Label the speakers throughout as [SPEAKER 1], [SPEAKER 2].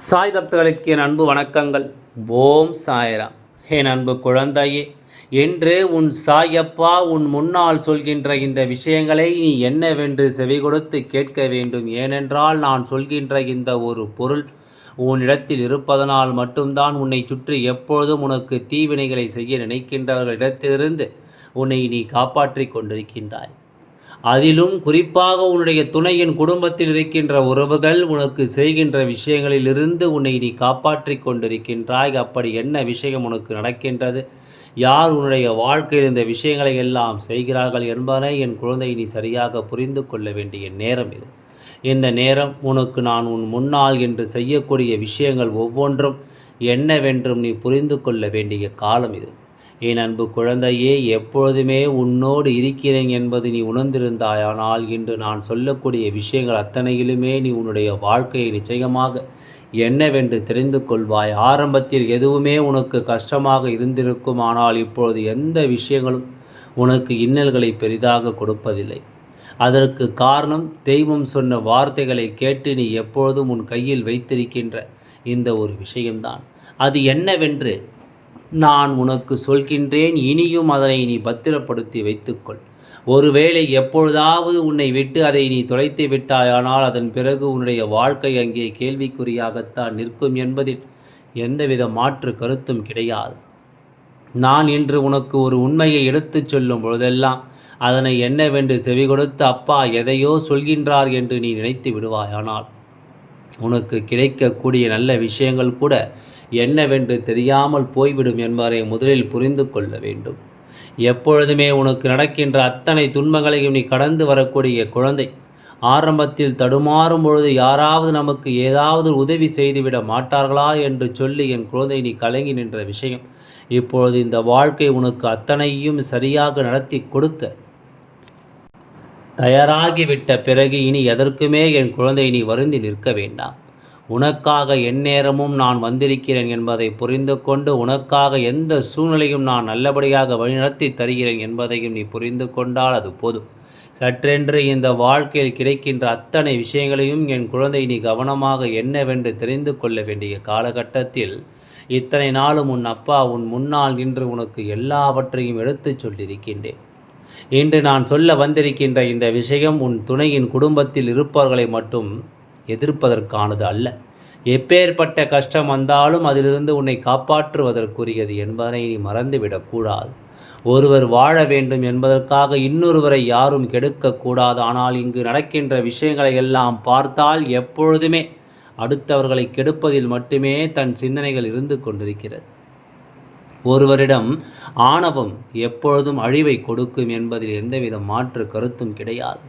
[SPEAKER 1] சாய் பக்தர்களுக்கு என் அன்பு வணக்கங்கள். ஓம் சாய்ராம். என் அன்பு குழந்தையே, என்று உன் சாயப்பா உன் முன்னால் சொல்கின்ற இந்த விஷயங்களை நீ என்னவென்று செவி கொடுத்து கேட்க வேண்டும். ஏனென்றால் நான் சொல்கின்ற இந்த ஒரு பொருள் உன்னிடத்தில் இருப்பதனால் மட்டும்தான் உன்னை சுற்றி எப்பொழுதும் உனக்கு தீவினைகளை செய்ய நினைக்கின்றவர்களிடத்திலிருந்து உன்னை நீ காப்பாற்றிக் கொண்டிருக்கின்றாய். அதிலும் குறிப்பாக உன்னுடைய துணையின் குடும்பத்தில் இருக்கின்ற உறவுகள் உனக்கு செய்கின்ற விஷயங்களிலிருந்து உன்னை நீ காப்பாற்றிக் கொண்டிருக்கின்றாய். அப்படி என்ன விஷயம் உனக்கு நடக்கின்றது? யார் உன்னுடைய வாழ்க்கையில் இந்த விஷயங்களை எல்லாம் செய்கிறார்கள் என்பதை என் குழந்தை நீ சரியாக புரிந்து கொள்ள வேண்டிய நேரம் இது. இந்த நேரம் உனக்கு நான் உன் முன்னால் என்று செய்யக்கூடிய விஷயங்கள் ஒவ்வொன்றும் என்னவென்றும் நீ புரிந்து கொள்ள வேண்டிய காலம் இது. என் அன்பு குழந்தையே, எப்பொழுதுமே உன்னோடு இருக்கிறேன் என்பது நீ உணர்ந்திருந்தாயானால் இன்று நான் சொல்லக்கூடிய விஷயங்கள் அத்தனையிலுமே நீ உன்னுடைய வாழ்க்கையை நிச்சயமாக என்னவென்று தெரிந்து கொள்வாய். ஆரம்பத்தில் எதுவுமே உனக்கு கஷ்டமாக இருந்திருக்கும். ஆனால் இப்பொழுது எந்த விஷயங்களும் உனக்கு இன்னல்களை பெரிதாக கொடுப்பதில்லை. அதற்கு காரணம் தெய்வம் சொன்ன வார்த்தைகளை கேட்டு நீ எப்பொழுதும் உன் கையில் வைத்திருக்கின்ற இந்த ஒரு விஷயம்தான். அது என்னவென்று நான் உனக்கு சொல்கின்றேன். இனியும் அதனை நீ பத்திரப்படுத்தி வைத்துக்கொள். ஒருவேளை எப்பொழுதாவது உன்னை விட்டு அதை நீ தொலைத்து விட்டாயானால் அதன் பிறகு உன்னுடைய வாழ்க்கை அங்கே கேள்விக்குறியாகத்தான் நிற்கும் என்பதில் எந்தவித மாற்று கருத்தும் கிடையாது. நான் இன்று உனக்கு ஒரு உண்மையை எடுத்துச் சொல்லும் பொழுதெல்லாம் அதனை என்னவென்று செவி கொடுத்து அப்பா எதையோ சொல்கின்றார் என்று நீ நினைத்து விடுவாயானால் உனக்கு கிடைக்கக்கூடிய நல்ல விஷயங்கள் கூட என்னவென்று தெரியாமல் போய்விடும் என்பதை முதலில் புரிந்து கொள்ள வேண்டும். எப்பொழுதுமே உனக்கு நடக்கின்ற அத்தனை துன்பங்களையும் நீ கடந்து வரக்கூடிய குழந்தை. ஆரம்பத்தில் தடுமாறும் பொழுது யாராவது நமக்கு ஏதாவது உதவி செய்துவிட மாட்டார்களா என்று சொல்லி என் குழந்தை நீ கலங்கி நின்ற விஷயம் இப்பொழுது இந்த வாழ்க்கை உனக்கு அத்தனையும் சரியாக நடத்தி கொடுக்க தயாராகிவிட்ட பிறகு இனி எதற்குமே என் குழந்தை நீ வருந்தி நிற்க வேண்டாம். உனக்காக எந்நேரமும் நான் வந்திருக்கிறேன் என்பதை புரிந்து கொண்டு உனக்காக எந்த சூழ்நிலையும் நான் நல்லபடியாக வழிநடத்தி தருகிறேன் என்பதையும் நீ புரிந்து கொண்டால் அது போதும். சற்றென்று இந்த வாழ்க்கையில் கிடைக்கின்ற அத்தனை விஷயங்களையும் என் குழந்தை நீ கவனமாக என்னவென்று தெரிந்து கொள்ள வேண்டிய காலகட்டத்தில் இத்தனை நாளும் உன் அப்பா உன் முன்னால் நின்று உனக்கு எல்லாவற்றையும் எடுத்துச் சொல்லியிருக்கின்றேன். இன்று நான் சொல்ல வந்திருக்கின்ற இந்த விஷயம் உன் துணையின் குடும்பத்தில் இருப்பவர்களை மட்டும் எதிர்ப்பதற்கானது அல்ல. எப்பேற்பட்ட கஷ்டம் வந்தாலும் அதிலிருந்து உன்னை காப்பாற்றுவதற்குரியது என்பதனை நீ மறந்துவிடக்கூடாது. ஒருவர் வாழ வேண்டும் என்பதற்காக இன்னொருவரை யாரும் கெடுக்கக்கூடாது. ஆனால் இங்கு நடக்கின்ற விஷயங்களை எல்லாம் பார்த்தால் எப்பொழுதுமே அடுத்தவர்களை கெடுப்பதில் மட்டுமே தன் சிந்தனைகள் இருந்து கொண்டிருக்கிறது. ஒருவரிடம் ஆணவம் எப்பொழுதும் அழிவை கொடுக்கும் என்பதில் எந்தவித மாற்று கருத்தும் கிடையாது.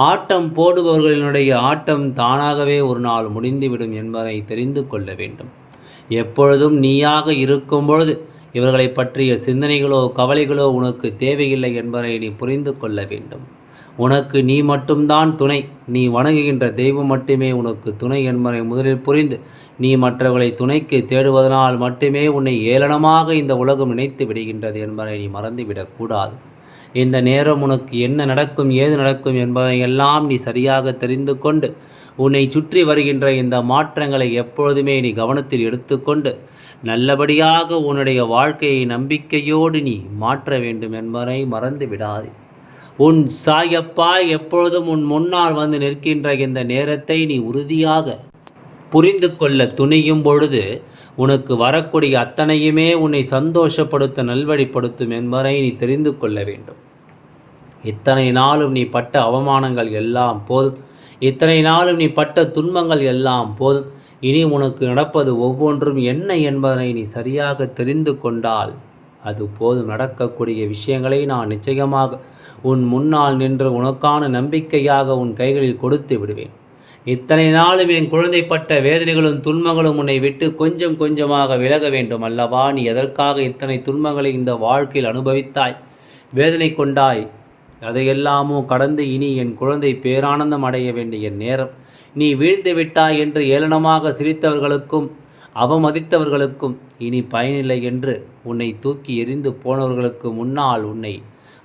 [SPEAKER 1] ஆட்டம் போடுபவர்களினுடைய ஆட்டம் தானாகவே ஒரு நாள் முடிந்துவிடும் என்பதை தெரிந்து கொள்ள வேண்டும். எப்பொழுதும் நீயாக இருக்கும் பொழுது இவர்களை பற்றிய சிந்தனைகளோ கவலைகளோ உனக்கு தேவையில்லை என்பதை நீ புரிந்து கொள்ள வேண்டும். உனக்கு நீ மட்டும்தான் துணை. நீ வணங்குகின்ற தெய்வம் மட்டுமே உனக்கு துணை என்பதை முதலில் புரிந்து நீ மற்றவர்களை துணைக்கு தேடுவதனால் மட்டுமே உன்னை ஏளனமாக இந்த உலகம் நினைத்து விடுகின்றது என்பதை நீ மறந்துவிடக்கூடாது. இந்த நேரம் உனக்கு என்ன நடக்கும் ஏது நடக்கும் என்பதையெல்லாம் நீ சரியாக தெரிந்து கொண்டு உன்னை சுற்றி வருகின்ற இந்த மாற்றங்களை எப்பொழுதுமே நீ கவனத்தில் எடுத்துக்கொண்டு நல்லபடியாக உன்னுடைய வாழ்க்கையை நம்பிக்கையோடு நீ மாற்ற வேண்டும் என்பதை மறந்து விடாதே. உன் சாயப்பா எப்பொழுதும் உன் முன்னால் வந்து நிற்கின்ற இந்த நேரத்தை நீ உறுதியாக புரிந்து கொள்ள துணியும் பொழுது உனக்கு வரக்கூடிய அத்தனையுமே உன்னை சந்தோஷப்படுத்த நல்வழிப்படுத்தும் என்பதை நீ தெரிந்து கொள்ள வேண்டும். இத்தனை நாளும் நீ பட்ட அவமானங்கள் எல்லாம் போதும். இத்தனை நாளும் நீ பட்ட துன்பங்கள் எல்லாம் போதும். இனி உனக்கு நடப்பது ஒவ்வொன்றும் என்ன என்பதனை நீ சரியாக தெரிந்து கொண்டால் அது போதும். நடக்கக்கூடிய விஷயங்களை நான் நிச்சயமாக உன் முன்னால் நின்று உனக்கான நம்பிக்கையாக உன் கைகளில் கொடுத்து விடுவேன். இத்தனை நாளும் என் குழந்தை பட்ட வேதனைகளும் துன்பங்களும் உன்னை விட்டு கொஞ்சம் கொஞ்சமாக விலக வேண்டும் அல்லவா? நீ எதற்காக இத்தனை துன்பங்களை இந்த வாழ்க்கையில் அனுபவித்தாய், வேதனை கொண்டாய்? அதையெல்லாமோ கடந்து இனி என் குழந்தை பேரானந்தம் அடைய வேண்டிய நேரம். நீ வீழ்ந்து விட்டாய் என்று ஏளனமாக சிரித்தவர்களுக்கும் அவமதித்தவர்களுக்கும் இனி பயனில்லை என்று உன்னை தூக்கி எறிந்து போனவர்களுக்கு முன்னால் உன்னை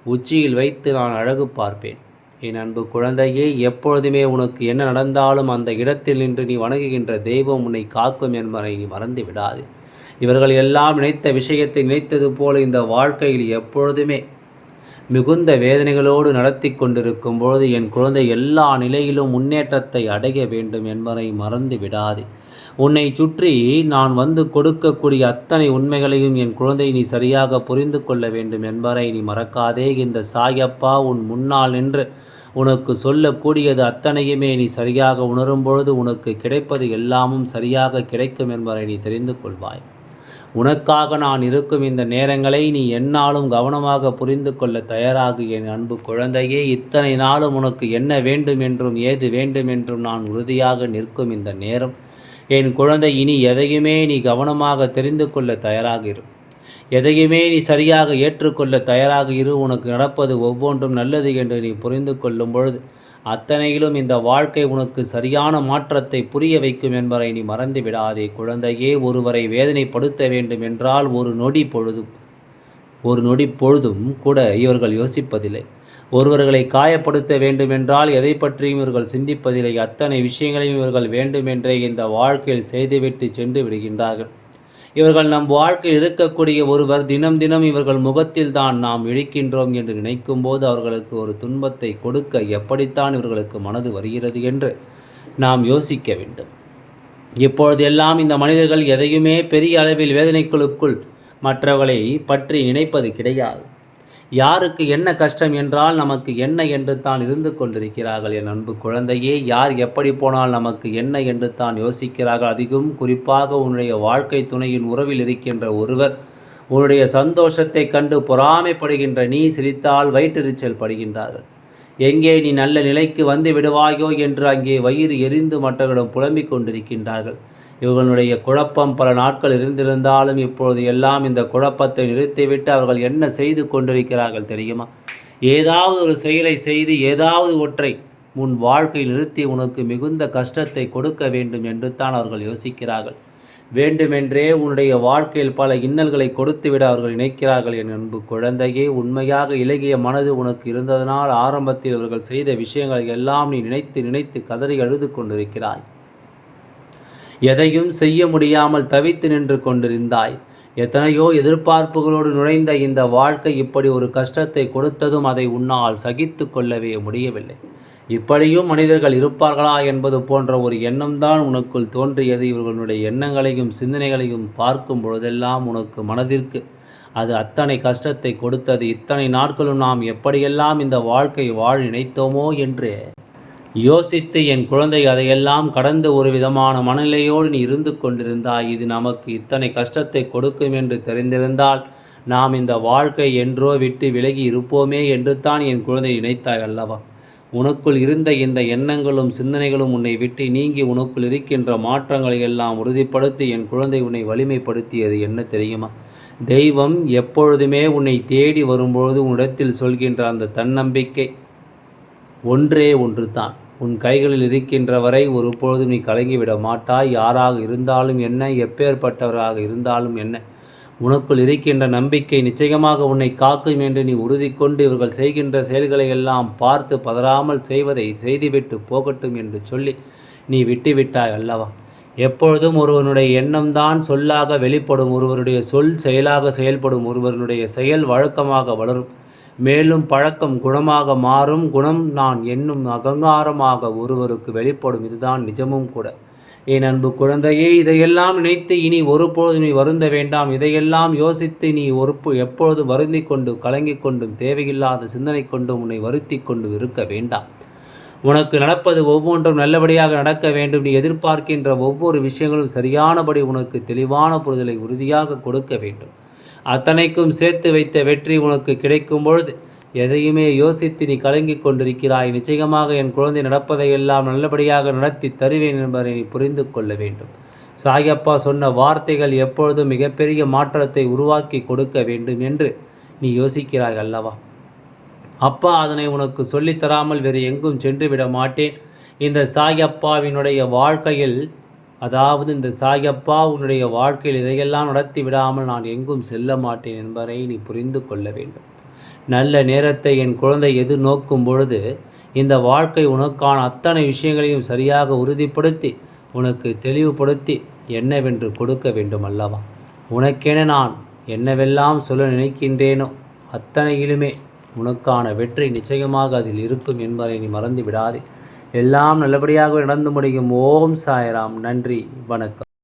[SPEAKER 1] உச்சியில் வைத்து நான் அழகு பார்ப்பேன். என் அன்பு குழந்தையே, எப்பொழுதுமே உனக்கு என்ன நடந்தாலும் அந்த இடத்தில் நின்று நீ வணங்குகின்ற தெய்வம் உன்னை காக்கும் என்பதை நீ மறந்து விடாது. இவர்கள் எல்லாம் நினைத்த விஷயத்தை நினைத்தது போல இந்த வாழ்க்கையில் எப்பொழுதுமே மிகுந்த வேதனைகளோடு நடத்தி கொண்டிருக்கும் பொழுது என் குழந்தை எல்லா நிலையிலும் முன்னேற்றத்தை அடைய வேண்டும் என்பதை மறந்து விடாதே. உன்னை சுற்றி நான் வந்து கொடுக்கக்கூடிய அத்தனை உண்மைகளையும் என் குழந்தை நீ சரியாக புரிந்து கொள்ள வேண்டும் என்பதை நீ மறக்காதே. இந்த சாயப்பா உன் முன்னால் நின்று உனக்கு சொல்லக்கூடியது அத்தனையுமே நீ சரியாக உணரும் பொழுது உனக்கு கிடைப்பது எல்லாமும் சரியாக கிடைக்கும் என்பதை நீ தெரிந்து கொள்வாய். உனக்காக நான் இருக்கும் இந்த நேரங்களை நீ எந்நாளும் கவனமாக புரிந்து கொள்ள தயாராகு என் அன்பு குழந்தையே. இத்தனை நாளும் உனக்கு என்ன வேண்டும் என்றும் ஏது வேண்டும் என்றும் நான் உறுதியாக நிற்கும் இந்த நேரம் என் குழந்தை, இனி எதையுமே நீ கவனமாக தெரிந்து கொள்ள தயாராக இரு. எதையுமே நீ சரியாக ஏற்றுக்கொள்ள தயாராக இரு. உனக்கு நடப்பது ஒவ்வொன்றும் நல்லது என்று நீ புரிந்து கொள்ளும் பொழுது அத்தனையிலும் இந்த வாழ்க்கை உனக்கு சரியான மாற்றத்தை புரிய வைக்கும் என்பதை நீ மறந்து விடாதே குழந்தையே. ஒருவரை வேதனைப்படுத்த வேண்டும் என்றால் ஒரு நொடி பொழுதும் கூட இவர்கள் யோசிப்பதில்லை. ஒருவர்களை காயப்படுத்த வேண்டுமென்றால் எதை பற்றியும் இவர்கள் சிந்திப்பதில்லை. அத்தனை விஷயங்களையும் இவர்கள் வேண்டுமென்றே இந்த வாழ்க்கையில் செய்துவிட்டு சென்று விடுகின்றார்கள். இவர்கள் நம் வாழ்க்கையில் இருக்கக்கூடிய ஒருவர் தினம் தினம் இவர்கள் முகத்தில் தான் நாம் இழிக்கின்றோம் என்று நினைக்கும் போது அவர்களுக்கு ஒரு துன்பத்தை கொடுக்க எப்படித்தான் இவர்களுக்கு மனது வருகிறது என்று நாம் யோசிக்க வேண்டும். இப்பொழுதெல்லாம் இந்த மனிதர்கள் எதையுமே பெரிய அளவில் வேதனைகளுக்குள் மற்றவர்களை பற்றி நினைப்பது கிடையாது. யாருக்கு என்ன கஷ்டம் என்றால் நமக்கு என்ன என்று தான் இருந்து கொண்டிருக்கிறார்கள் என் அன்பு குழந்தையே. யார் எப்படி போனால் நமக்கு என்ன என்று தான் யோசிக்கிறார்கள். அதிகம் குறிப்பாக உன்னுடைய வாழ்க்கை துணையின் உறவில் இருக்கின்ற ஒருவர் உன்னுடைய சந்தோஷத்தை கண்டு பொறாமைப்படுகின்ற நீ சிரித்தால் வயிற்றெரிச்சல் படுகின்றார்கள். எங்கே நீ நல்ல நிலைக்கு வந்து விடுவாயோ என்று அங்கே வயிறு எரிந்து மற்றவர்களிடம் புலம்பிக் கொண்டிருக்கின்றார்கள். இவர்களுடைய குழப்பம் பல நாட்கள் இருந்திருந்தாலும் இப்பொழுது எல்லாம் இந்த குழப்பத்தை நிறுத்திவிட்டு அவர்கள் என்ன செய்து கொண்டிருக்கிறார்கள் தெரியுமா? ஏதாவது ஒரு செயலை செய்து ஏதாவது ஒன்றை உன் வாழ்க்கையில் நிறுத்தி உனக்கு மிகுந்த கஷ்டத்தை கொடுக்க வேண்டும் என்று தான் அவர்கள் யோசிக்கிறார்கள். வேண்டுமென்றே உன்னுடைய வாழ்க்கையில் பல இன்னல்களை கொடுத்துவிட அவர்கள் நினைக்கிறார்கள். என் அன்பு குழந்தையே, உண்மையாக இலகிய மனது உனக்கு இருந்ததனால் ஆரம்பத்தில் அவர்கள் செய்த விஷயங்களை எல்லாம் நீ நினைத்து நினைத்து கதறி அழுது கொண்டிருக்கிறாய். எதையும் செய்ய முடியாமல் தவித்து நின்று கொண்டிருந்தாய். எத்தனையோ எதிர்பார்ப்புகளோடு நுழைந்த இந்த வாழ்க்கை இப்படி ஒரு கஷ்டத்தை கொடுத்ததும் அதை உன்னால் சகித்து கொள்ளவே முடியவில்லை. இப்படியும் மனிதர்கள் இருப்பார்களா என்பது போன்ற ஒரு எண்ணம்தான் உனக்குள் தோன்றியது. இவர்களுடைய எண்ணங்களையும் சிந்தனைகளையும் பார்க்கும் பொழுதெல்லாம் உனக்கு மனதிற்கு அது அத்தனை கஷ்டத்தை கொடுத்தது. இத்தனை நாட்களும் நாம் எப்படியெல்லாம் இந்த வாழ்க்கை வாழ நினைத்தோமோ என்று யோசித்து என் குழந்தை அதையெல்லாம் கடந்து ஒரு விதமான மனநிலையோடு நீ இருந்து கொண்டிருந்தாய். இது நமக்கு இத்தனை கஷ்டத்தை கொடுக்கும் என்று தெரிந்திருந்தால் நாம் இந்த வாழ்க்கை என்றோ விட்டு விலகி இருப்போமே என்று தான் என் குழந்தை நினைத்தாய் அல்லவா? உனக்குள் இருந்த இந்த எண்ணங்களும் சிந்தனைகளும் உன்னை விட்டு நீங்கி உனக்குள் இருக்கின்ற மாற்றங்களை எல்லாம் உறுதிப்படுத்தி என் குழந்தை உன்னை வலிமைப்படுத்தியது என்ன தெரியுமா? தெய்வம் எப்பொழுதுமே உன்னை தேடி வரும்பொழுது உன்னிடத்தில் சொல்கின்ற அந்த தன்னம்பிக்கை ஒன்றே ஒன்று தான். உன் கைகளில் இருக்கின்ற வரை ஒருபொழுதும் நீ கலங்கிவிட மாட்டாய். யாராக இருந்தாலும் என்ன, எப்பேற்பட்டவராக இருந்தாலும் என்ன, உனக்குள் இருக்கின்ற நம்பிக்கை நிச்சயமாக உன்னை காக்கும் என்று நீ உறுதி கொண்டு இவர்கள் செய்கின்ற செயல்களை எல்லாம் பார்த்து பதறாமல் செய்வதை செய்துவிட்டு போகட்டும் என்று சொல்லி நீ விட்டுவிட்டாய் அல்லவா? எப்பொழுதும் ஒருவனுடைய எண்ணம்தான் சொல்லாக வெளிப்படும். ஒருவருடைய சொல் செயலாக செயல்படும். ஒருவருடைய செயல் வழக்கமாக வளரும். மேலும் பழக்கம் குணமாக மாறும். குணம் நான் என்னும் அகங்காரமாக ஒருவருக்கு வெளிப்படும். இதுதான் நிஜமும் கூட. என் அன்பு குழந்தையே, இதையெல்லாம் நினைத்து இனி ஒருபொழுது நீ வருந்த வேண்டாம். இதையெல்லாம் யோசித்து நீ எப்பொழுது வருந்தி கொண்டு கலங்கிக் கொண்டும் தேவையில்லாத சிந்தனை கொண்டும் உன்னை வருத்தி கொண்டு இருக்க வேண்டாம். உனக்கு நடப்பது ஒவ்வொன்றும் நல்லபடியாக நடக்க வேண்டும். நீ எதிர்பார்க்கின்ற ஒவ்வொரு விஷயங்களும் சரியானபடி உனக்கு தெளிவான புரிதலை உறுதியாக கொடுக்க வேண்டும். அத்தனைக்கும் சேர்த்து வைத்த வெற்றி உனக்கு கிடைக்கும் பொழுது எதையுமே யோசித்து நீ கலங்கிக் கொண்டிருக்கிறாய். நிச்சயமாக என் குழந்தை நடப்பதையெல்லாம் நல்லபடியாக நடத்தி தருவேன் என்பதை நீ புரிந்து கொள்ள வேண்டும். சாயப்பா சொன்ன வார்த்தைகள் எப்பொழுதும் மிகப்பெரிய மாற்றத்தை உருவாக்கி கொடுக்க வேண்டும் என்று நீ யோசிக்கிறாய் அல்லவா? அப்பா அதனை உனக்கு சொல்லித்தராமல் வேறு எங்கும் சென்று விட மாட்டேன். இந்த சாயப்பாவினுடைய வாழ்க்கையில், அதாவது இந்த சாயப்பா உன்னுடைய வாழ்க்கையில் இதையெல்லாம் நடத்தி விடாமல் நான் எங்கும் செல்ல மாட்டேன் என்பதை நீ புரிந்து கொள்ள வேண்டும். நல்ல நேரத்தை என் குழந்தை எதிர்நோக்கும் பொழுது இந்த வாழ்க்கை உனக்கான அத்தனை விஷயங்களையும் சரியாக உறுதிப்படுத்தி உனக்கு தெளிவுபடுத்தி என்னவென்று கொடுக்க வேண்டும் அல்லவா? உனக்கென நான் என்னவெல்லாம் சொல்ல நினைக்கின்றேனோ அத்தனையிலுமே உனக்கான வெற்றி நிச்சயமாக அதில் இருக்கும் என்பதை நீ மறந்து விடாதே. எல்லாம் நல்லபடியாக நடந்து முடியும். ஓம் சாய்ராம். நன்றி, வணக்கம்.